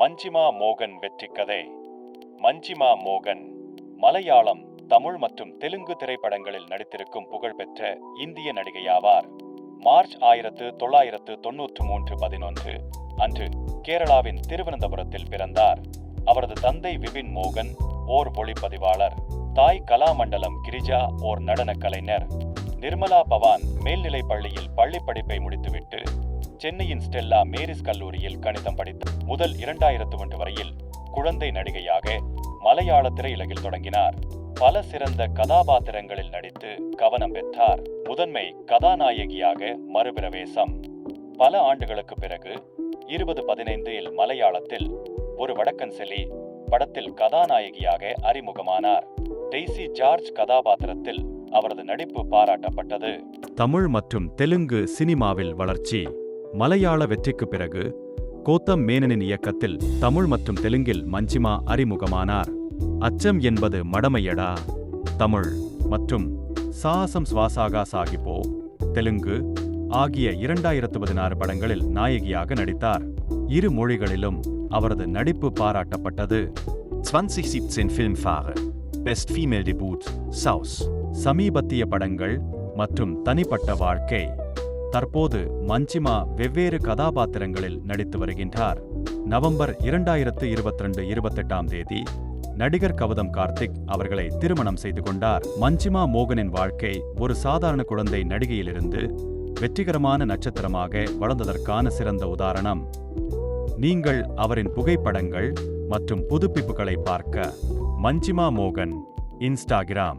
மஞ்சிமா மோகன் வெற்றிக்கதை. மஞ்சிமா மோகன் மலையாளம், தமிழ் மற்றும் தெலுங்கு திரைப்படங்களில் நடித்திருக்கும் புகழ்பெற்ற இந்திய நடிகையாவார். மார்ச் 1993 11 அன்று கேரளாவின் திருவனந்தபுரத்தில் பிறந்தார். அவரது தந்தை விபின் மோகன் ஓர் ஒளிப்பதிவாளர், தாய் கலாமண்டலம் கிரிஜா ஓர் நடனக் கலைஞர். நிர்மலா பவான் மேல்நிலைப் பள்ளியில் பள்ளி படிப்பை முடித்துவிட்டு சென்னையின் ஸ்டெல்லா மேரிஸ் கல்லூரியில் கணிதம் படித்தார். முதல் 2001 வரையில் குழந்தை நடிகையாக மலையாள திரையுலகில் தொடங்கினார். பல சிறந்த கதாபாத்திரங்களில் நடித்து கவனம் பெற்றார். முதன்மை கதாநாயகியாக மறுபிரவேசம். பல ஆண்டுகளுக்கு பிறகு 2015 மலையாளத்தில் ஒரு வடக்கன் செலி படத்தில் கதாநாயகியாக அறிமுகமானார். டெய்சி ஜார்ஜ் கதாபாத்திரத்தில் அவரது நடிப்பு பாராட்டப்பட்டது. தமிழ் மற்றும் தெலுங்கு சினிமாவில் வளர்ச்சி. மலையாள வெற்றிக்கு பிறகு கோத்தம் மேனனின் இயக்கத்தில் தமிழ் மற்றும் தெலுங்கில் மஞ்சிமா அறிமுகமானார். அச்சம் என்பது மடமையடா தமிழ் மற்றும் சாசம் ஸ்வாசாகா சாகிப்போ தெலுங்கு ஆகிய 2016 படங்களில் நாயகியாக நடித்தார். இரு மொழிகளிலும் அவரது நடிப்பு பாராட்டப்பட்டது. 2017 Filmfare Best Female Debut South. சமீபத்திய படங்கள் மற்றும் தனிப்பட்ட வாழ்க்கை. தற்போது மஞ்சிமா வெவ்வேறு கதாபாத்திரங்களில் நடித்து வருகின்றார். நவம்பர் 2022 நடிகர் கௌதம் கார்த்திக் அவர்களை திருமணம் செய்து கொண்டார். மஞ்சிமா மோகனின் வாழ்க்கை ஒரு சாதாரண குழந்தை நடிகையிலிருந்து வெற்றிகரமான நட்சத்திரமாக வளர்ந்ததற்கான சிறந்த உதாரணம். நீங்கள் அவரின் புகைப்படங்கள் மற்றும் புதுப்பிப்புகளை பார்க்க மஞ்சிமா மோகன் இன்ஸ்டாகிராம்